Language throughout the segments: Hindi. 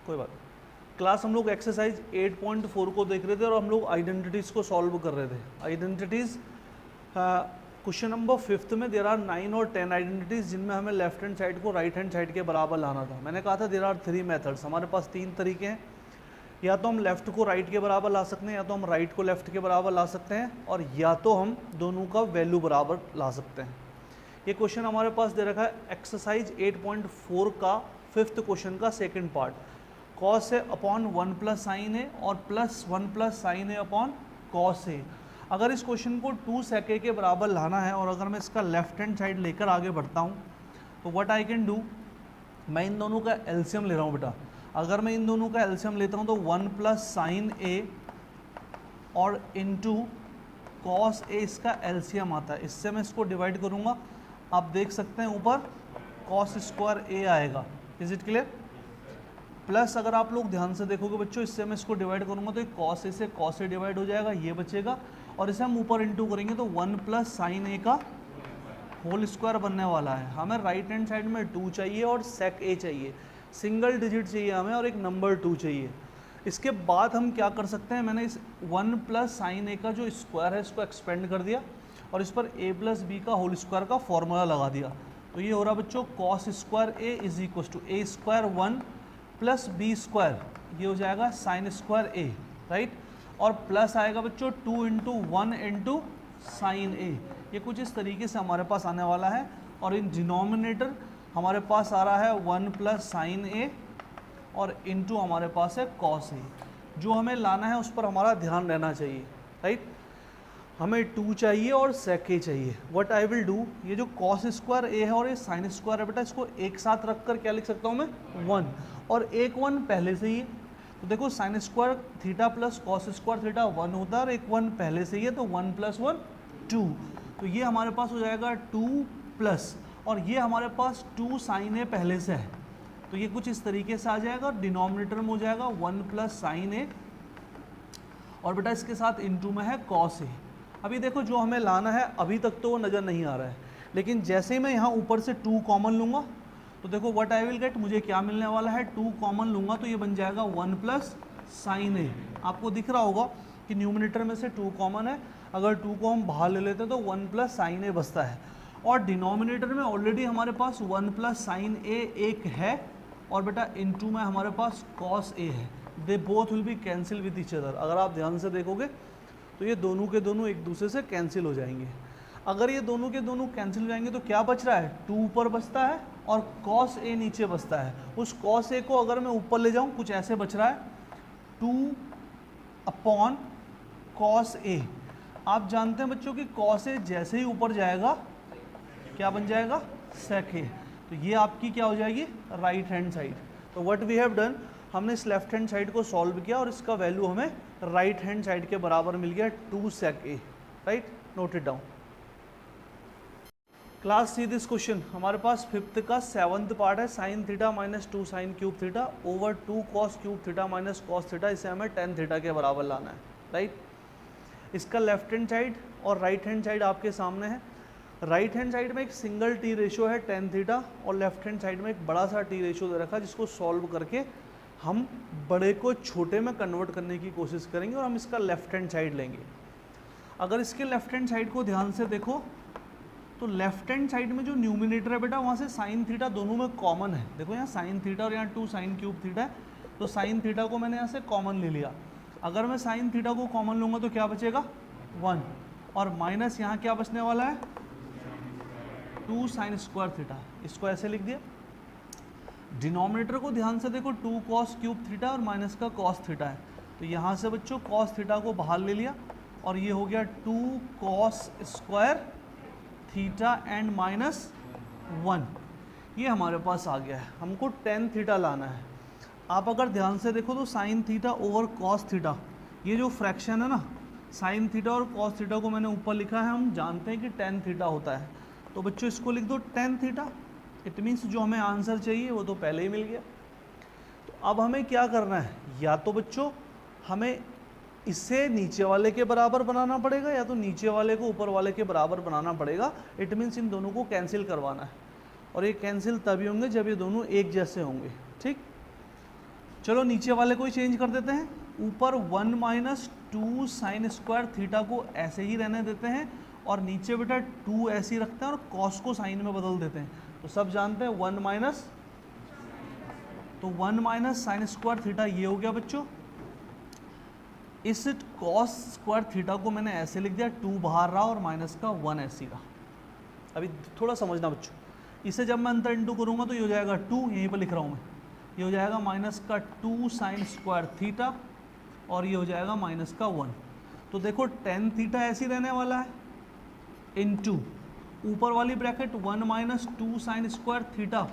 कोई बात नहीं। क्लास हम लोग एक्सरसाइज 8.4 को देख रहे थे और हम लोग आइडेंटिटीज़ को सॉल्व कर रहे थे। आइडेंटिटीज़ क्वेश्चन नंबर 5 में देर आर 9 और 10 आइडेंटिटीज़ जिनमें हमें लेफ्ट हैंड साइड को राइट हैंड साइड के बराबर लाना था। मैंने कहा था देर आर 3 मेथड्स, हमारे पास 3 तरीके हैं, या तो हम लेफ़्ट को राइट के बराबर ला सकते हैं, या तो हम राइट को लेफ़्ट के बराबर ला सकते हैं, और या तो हम दोनों का वैल्यू बराबर ला सकते हैं। ये क्वेश्चन हमारे पास दे रखा है एक्सरसाइज 8.4 का 5th क्वेश्चन का second part. Cos A upon 1 plus sign ए और plus 1 plus sign A upon cos A. अगर इस क्वेश्चन को 2 sec a के बराबर लाना है और अगर मैं इसका लेफ्ट हैंड साइड लेकर आगे बढ़ता हूँ तो व्हाट आई कैन डू, मैं इन दोनों का एलसीएम ले रहा हूँ बेटा। अगर मैं इन दोनों का एलसीएम लेता हूँ तो 1 प्लस साइन ए और इनटू कॉस ए इसका एलसीएम आता है। इससे मैं इसको डिवाइड करूँगा, आप देख सकते हैं ऊपर कॉस स्क्वायर ए आएगा। Is it clear? प्लस अगर आप लोग ध्यान से देखोगे बच्चों, इससे मैं इसको डिवाइड करूँगा तो कॉस ए से कॉस ए डिवाइड हो जाएगा, ये बचेगा, और इसे हम ऊपर इंटू करेंगे तो 1 प्लस साइन ए का होल स्क्वायर बनने वाला है। हमें राइट हैंड साइड में 2 चाहिए और सेक ए चाहिए, सिंगल डिजिट चाहिए हमें, और एक नंबर 2 चाहिए। इसके बाद हम क्या कर सकते हैं, मैंने इस 1 प्लस साइन ए का जो स्क्वायर है इसको एक्सपेंड कर दिया और इस पर a प्लस बी का होल स्क्वायर का फॉर्मूला लगा दिया। तो ये हो रहा बच्चों cos square A is equal to A square 1 plus B square, ये हो जाएगा साइन स्क्वायर ए, राइट। और प्लस आएगा बच्चों 2 इंटू 1 इंटू साइन ए, ये कुछ इस तरीके से हमारे पास आने वाला है। और इन डिनोमिनेटर हमारे पास आ रहा है 1 प्लस साइन ए और इंटू हमारे पास है कॉस ए। जो हमें लाना है उस पर हमारा ध्यान रहना चाहिए, राइट। हमें 2 चाहिए और सेक ए चाहिए। व्हाट आई विल डू, ये जो कॉस स्क्वायर ए है और ये साइन स्क्वायर है बेटा, इसको एक साथ रखकर क्या लिख सकता हूँ मैं, 1, और एक 1 पहले से ही। तो देखो sign square theta plus cos square theta 1 होता है और एक 1 पहले से ही है, तो 1 प्लस 1 2। तो ये हमारे पास हो जाएगा 2 प्लस, और ये हमारे पास 2 साइन ए पहले से है, तो ये कुछ इस तरीके से आ जाएगा। डिनोमिनेटर में हो जाएगा 1 प्लस साइन ए और बेटा इसके साथ इंटू में है कॉस ए। अभी देखो जो हमें लाना है अभी तक तो वो नज़र नहीं आ रहा है, लेकिन जैसे ही मैं यहाँ ऊपर से 2 कॉमन लूँगा तो देखो व्हाट आई विल गेट, मुझे क्या मिलने वाला है, 2 कॉमन लूँगा तो ये बन जाएगा 1 प्लस साइन ए। आपको दिख रहा होगा कि न्यूमिनेटर में से 2 कॉमन है, अगर 2 को हम बाहर ले लेते हैं तो 1 प्लस साइन ए बचता है। और डिनोमिनेटर में ऑलरेडी हमारे पास 1 प्लस साइन ए एक है और बेटा इनटू में हमारे पास कॉस ए है। They both will be cancel with each other. अगर आप ध्यान से देखोगे तो ये दोनों के दोनों एक दूसरे से कैंसिल हो जाएंगे। अगर ये दोनों के दोनों कैंसिल हो जाएंगे तो क्या बच रहा है, 2 ऊपर बचता है और कॉस ए नीचे बचता है। उस कॉस ए को अगर मैं ऊपर ले जाऊं कुछ ऐसे बच रहा है 2 अपॉन कॉस ए। आप जानते हैं बच्चों कि कॉस ए जैसे ही ऊपर जाएगा क्या बन जाएगा, सेक ए। तो ये आपकी क्या हो जाएगी, राइट हैंड साइड। तो व्हाट वी हैव डन, हमने इस लेफ्ट हैंड साइड को सॉल्व किया और इसका वैल्यू हमें राइट हैंड साइड के बराबर मिल गया 2 sec a, right. Note it down. Class see this question, हमारे पास 5th का 7th पार्ट है, sine theta minus 2 sine cube theta over 2 cos cube theta minus cos theta, इसे हमें tan थीटा के बराबर लाना है, राइट। इसका लेफ्ट हैंड साइड और राइट हैंड साइड आपके सामने है। राइट हैंड साइड में एक सिंगल टी रेशियो है tan थीटा और लेफ्ट हैंड साइड में एक बड़ा सा टी रेशियो दे रखा है, जिसको सॉल्व करके हम बड़े को छोटे में कन्वर्ट करने की कोशिश करेंगे और हम इसका लेफ्ट हैंड साइड लेंगे। अगर इसके लेफ्ट हैंड साइड को ध्यान से देखो तो लेफ्ट हैंड साइड में जो न्यूमिनेटर है बेटा वहाँ से साइन थीटा दोनों में कॉमन है। देखो यहाँ साइन थीटा और यहाँ 2 साइन क्यूब थीटा है, तो साइन थीटा को मैंने यहाँ से कॉमन ले लिया। अगर मैं साइन थीटा को कॉमन लूँगा तो क्या बचेगा, 1, और माइनस यहाँ क्या बचने वाला है, 2 साइन स्क्वायर थीटा। इसको ऐसे लिख दिया। डिनोमिनेटर को ध्यान से देखो, 2 कॉस क्यूब थीटा और माइनस का कॉस थीटा है, तो यहाँ से बच्चों कॉस थीटा को बाहर ले लिया और ये हो गया 2 cos square theta and minus 1, ये हमारे पास आ गया है। हमको tan थीटा लाना है। आप अगर ध्यान से देखो तो sine theta over cos theta, ये जो फ्रैक्शन है ना, साइन थीटा और कॉस थीटा को मैंने ऊपर लिखा है, हम जानते हैं कि tan थीटा होता है, तो बच्चों इसको लिख दो tan थीटा। इट मीन्स जो हमें आंसर चाहिए वो तो पहले ही मिल गया। तो अब हमें क्या करना है, या तो बच्चों हमें इसे नीचे वाले के बराबर बनाना पड़ेगा या तो नीचे वाले को ऊपर वाले के बराबर बनाना पड़ेगा। इट मीन्स इन दोनों को कैंसिल करवाना है और ये कैंसिल तभी होंगे जब ये दोनों एक जैसे होंगे, ठीक। चलो नीचे वाले को ही चेंज कर देते हैं, ऊपर 1 माइनस 2 साइन स्क्वायर थीटा को ऐसे ही रहने देते हैं और नीचे बेटा 2 ऐसे ही रखते हैं और कॉस को साइन में बदल देते हैं। तो सब जानते हैं 1 माइनस साइन स्क्वायर थीटा ये हो गया बच्चों। इस कॉस स्क्वायर थीटा को मैंने ऐसे लिख दिया, 2 बाहर रहा और माइनस का 1 ऐसे रहा। अभी थोड़ा समझना बच्चों, इसे जब मैं अंतर इंटू करूँगा तो ये हो जाएगा 2, यहीं पर लिख रहा हूँ मैं, ये हो जाएगा माइनस का 2 साइन स्क्वायर थीटा और ये हो जाएगा माइनस का 1। तो देखो टेन थीटा ऐसे ही रहने वाला है इनटू ऊपर वाली bracket 1 minus 2 sign square theta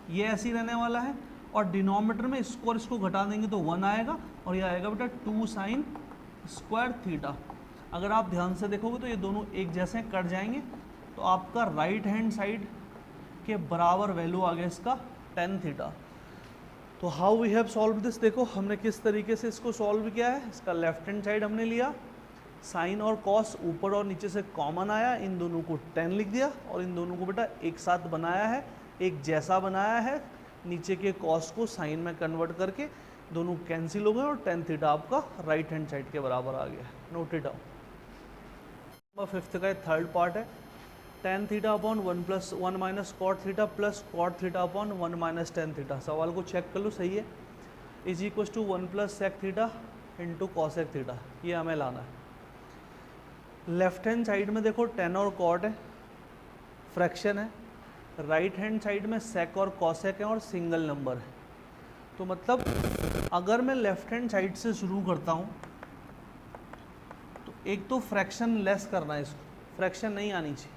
ये ऐसे ही रहने वाला है और डिनोमिनेटर में इसको और इसको घटा देंगे तो 1 आएगा और ये आएगा बेटा 2 साइन स्क्वायर थीटा। अगर आप ध्यान से देखोगे तो ये दोनों एक जैसे कट जाएंगे, तो आपका राइट हैंड साइड के बराबर वैल्यू आ गया इसका टेन थीटा। तो how we have solve this, देखो हमने किस तरीके से इसको सॉल्व किया है। इसका लेफ्ट हैंड साइड हमने लिया, साइन और कॉस ऊपर और नीचे से कॉमन आया, इन दोनों को 10 लिख दिया और इन दोनों को बेटा एक साथ बनाया है, एक जैसा बनाया है। नीचे के कॉस को साइन में कन्वर्ट करके दोनों कैंसिल हो गए और टेन थीटा आपका राइट हैंड साइड के बराबर आ गया। Note it down. नंबर 5 का थर्ड पार्ट है, tan theta upon 1 minus cot theta plus cot theta upon 1 minus tan theta. सवाल को चेक कर लो, सही है। Is equal to 1 plus sec theta into cosec theta, ये हमें लाना है। लेफ्ट हैंड साइड में देखो टेन और कॉट है, फ्रैक्शन है। राइट हैंड साइड में सेक और कॉसेक है और सिंगल नंबर है। तो मतलब अगर मैं लेफ्ट हैंड साइड से शुरू करता हूँ तो एक तो फ्रैक्शन लेस करना है, इसको फ्रैक्शन नहीं आनी चाहिए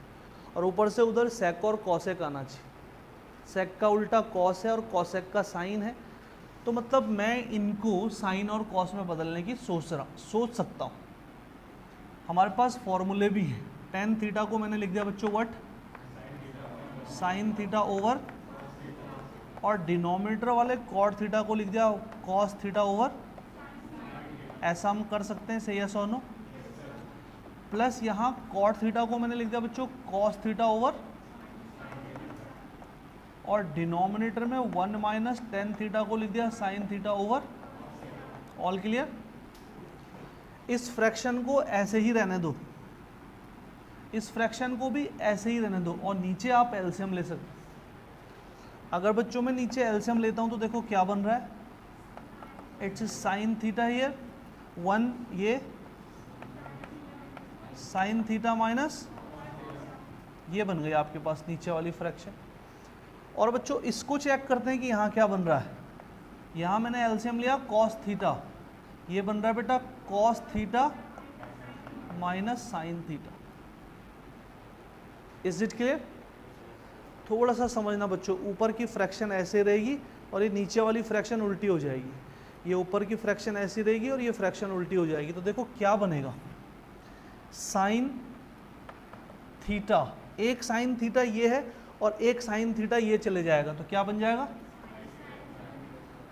और ऊपर से उधर सेक और कॉसेक आना चाहिए। सेक का उल्टा कॉस है और कॉसेक का साइन है, तो मतलब मैं इनको साइन और कॉस में बदलने की सोच सकता हूँ। हमारे पास फॉर्मूले भी है। टेन थीटा को मैंने लिख दिया बच्चों व्हाट, साइन थीटा ओवर, और डिनोमिनेटर वाले कॉट थीटा को लिख दिया कॉस थीटा ओवर। ऐसा हम कर सकते हैं, सही है सो नो। प्लस यहाँ कॉट थीटा को मैंने लिख दिया बच्चों कॉस थीटा ओवर, और डिनोमिनेटर में 1 माइनस टेन थीटा को लिख दिया sine theta over. All clear. इस फ्रैक्शन को ऐसे ही रहने दो, इस फ्रैक्शन को भी ऐसे ही रहने दो और नीचे आप एलसीएम ले सकते। अगर बच्चों में नीचे एलसीएम लेता हूं तो देखो क्या बन रहा है, इट्स साइन थीटा हियर 1, ये साइन थीटा माइनस ये बन गई आपके पास नीचे वाली फ्रैक्शन। और बच्चों इसको चेक करते हैं कि यहाँ क्या बन रहा है। यहाँ मैंने एलसीएम लिया कॉस थीटा, ये बन रहा है बेटा cos theta minus sine theta. Is it clear. थोड़ा सा समझना बच्चों, ऊपर की फ्रैक्शन ऐसे रहेगी और ये नीचे वाली फ्रैक्शन उल्टी हो जाएगी। ये ऊपर की फ्रैक्शन ऐसी रहेगी और ये फ्रैक्शन उल्टी हो जाएगी। तो देखो क्या बनेगा, साइन थीटा, एक साइन थीटा ये है और एक साइन थीटा ये चले जाएगा, तो क्या बन जाएगा।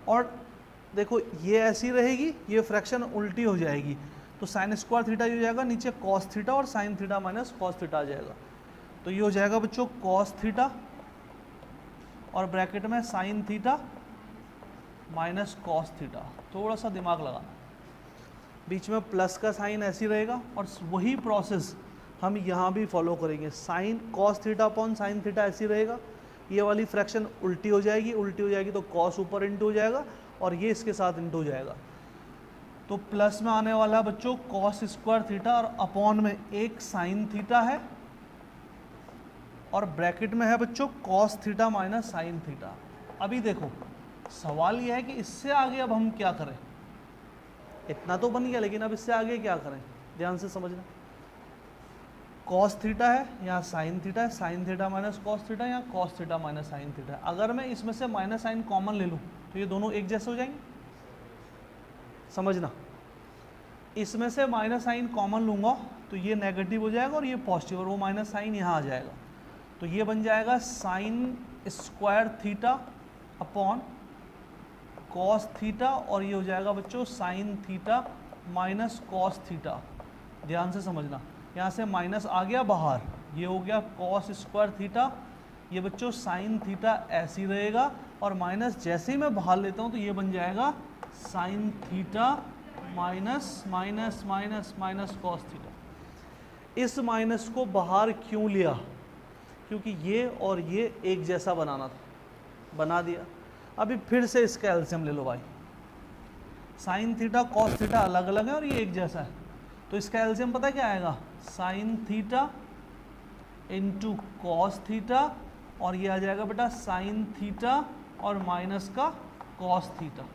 और देखो ये ऐसी रहेगी, ये फ्रैक्शन उल्टी हो जाएगी, तो साइन स्क्वायर थीटा ये हो जाएगा, नीचे कॉस थीटा और sine theta minus cos theta आ जाएगा। तो ये हो जाएगा बच्चों कॉस थीटा और ब्रैकेट में sine theta minus cos theta. थोड़ा सा दिमाग लगाना, बीच में प्लस का साइन ऐसी रहेगा और वही प्रोसेस हम यहाँ भी फॉलो करेंगे। Sine cos theta upon sine theta ऐसी रहेगा, ये वाली फ्रैक्शन उल्टी हो जाएगी, उल्टी हो जाएगी तो कॉस ऊपर इंटू हो जाएगा और ये इसके साथ इंटू हो जाएगा। तो प्लस में आने वाला बच्चों कॉस स्क्वायर थीटा और अपॉन में एक साइन थीटा है और ब्रैकेट में है बच्चों cos theta minus sine theta. अभी देखो सवाल यह है कि इससे आगे अब हम क्या करें। इतना तो बन गया, लेकिन अब इससे आगे क्या करें, ध्यान से समझना। कॉस थीटा है, यहाँ साइन थीटा है, sine theta minus cos theta, यहाँ cos theta minus sine theta है। अगर मैं इसमें से माइनस साइन कॉमन ले लूँ तो ये दोनों एक जैसे हो जाएंगे, समझना। इसमें से माइनस साइन कॉमन लूँगा तो ये नेगेटिव हो जाएगा और ये पॉजिटिव, और वो माइनस साइन यहाँ आ जाएगा। तो ये बन जाएगा sine square theta upon cos theta और ये हो जाएगा बच्चों sign theta minus cos theta. ध्यान से समझना, यहाँ से माइनस आ गया बाहर, ये हो गया कॉस स्क्वायर थीटा, ये बच्चों साइन थीटा ऐसी रहेगा और माइनस जैसे ही मैं बाहर लेता हूँ तो ये बन जाएगा sign theta minus minus minus minus cos theta. इस माइनस को बाहर क्यों लिया? क्योंकि ये और ये एक जैसा बनाना था, बना दिया। अभी फिर से इसका एलसीएम ले लो भाई। साइन थीटा कॉस थीटा अलग अलग है और ये एक जैसा है, तो इसका एलसीएम पता है क्या आएगा? Sine theta into cos theta, और ये आ जाएगा बेटा साइन थीटा और माइनस का कॉस थीटा।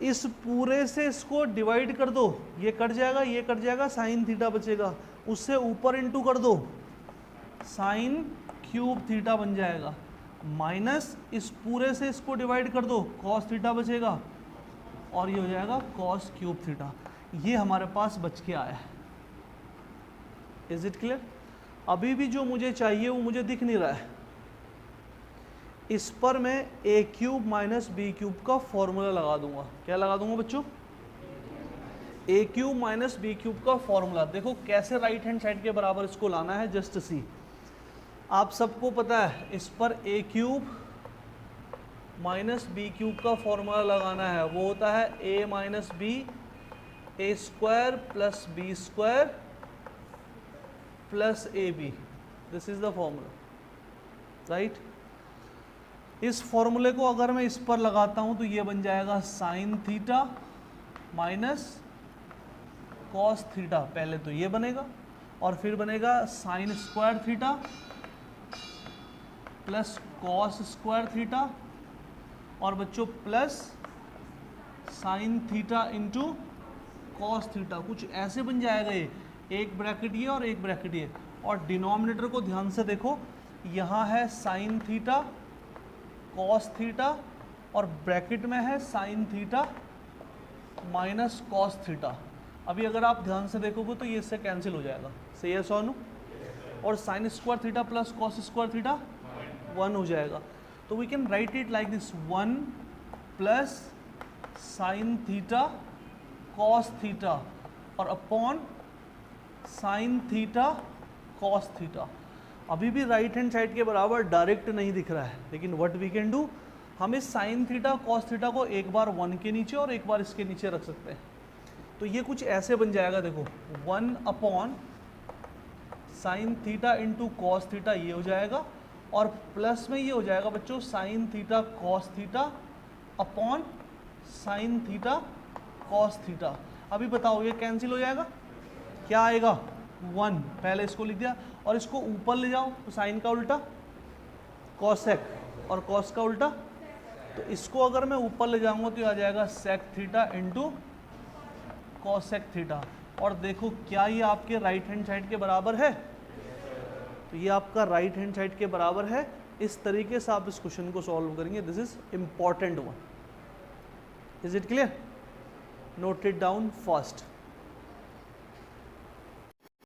इस पूरे से इसको डिवाइड कर दो, ये कट जाएगा, ये कट जाएगा, साइन थीटा बचेगा। उससे ऊपर इंटू कर दो, साइन क्यूब थीटा बन जाएगा। माइनस इस पूरे से इसको डिवाइड कर दो, कॉस थीटा बचेगा, और ये हो जाएगा कॉस क्यूब थीटा। ये हमारे पास बच के आया है। Is it clear? अभी भी जो मुझे चाहिए वो मुझे दिख नहीं रहा है। इस पर मैं ए क्यूब माइनस बी क्यूब का फॉर्मूला लगा दूंगा। क्या लगा दूंगा बच्चों? ए क्यूब माइनस बी क्यूब का फॉर्मूला। देखो कैसे राइट हैंड साइड के बराबर इसको लाना है, जस्ट सी। आप सबको पता है इस पर A cube minus B cube का फॉर्मूला लगाना है, वो होता है A minus B A square plus B square plus A B. This is the formula, right. इस फॉर्मूले को अगर मैं इस पर लगाता हूं तो ये बन जाएगा sign theta minus cos theta. पहले तो ये बनेगा और फिर बनेगा sign square theta plus cos square theta, और बच्चों plus sine theta into cos theta. कुछ ऐसे बन जाएगा ये, एक ब्रैकेट ये और एक ब्रैकेट ये। और डिनोमिनेटर को ध्यान से देखो, यहाँ है साइन थीटा कॉस थीटा और ब्रैकेट में है sine theta minus cos theta. अभी अगर आप ध्यान से देखोगे तो ये इससे कैंसिल हो जाएगा, सही है सोनू? और sine square theta plus cos square theta 1 हो जाएगा। तो we can write it like this, 1 plus sine theta cos theta और upon sine theta cos theta. अभी भी राइट हैंड साइड के बराबर डायरेक्ट नहीं दिख रहा है, लेकिन व्हाट वी कैन डू, हम इस साइन थीटा कॉस थीटा को एक बार 1 के नीचे और एक बार इसके नीचे रख सकते हैं। तो ये कुछ ऐसे बन जाएगा, देखो 1 upon sine theta into cos theta, ये हो जाएगा, और प्लस में ये हो जाएगा बच्चों sign theta cos theta upon sine theta cos theta. अभी बताओ ये कैंसिल हो जाएगा, क्या आएगा? 1। पहले इसको लिख दिया, और इसको ऊपर ले जाओ तो साइन का उल्टा कॉसेक और कॉस का उल्टा। तो इसको अगर मैं ऊपर ले जाऊंगा तो आ जाएगा sec theta into cosec theta. और देखो क्या ये आपके राइट हैंड साइड के बराबर है? तो ये आपका राइट हैंड साइड के बराबर है। इस तरीके से आप इस क्वेश्चन को सॉल्व करेंगे। This is important one. Is it clear? Note it down fast.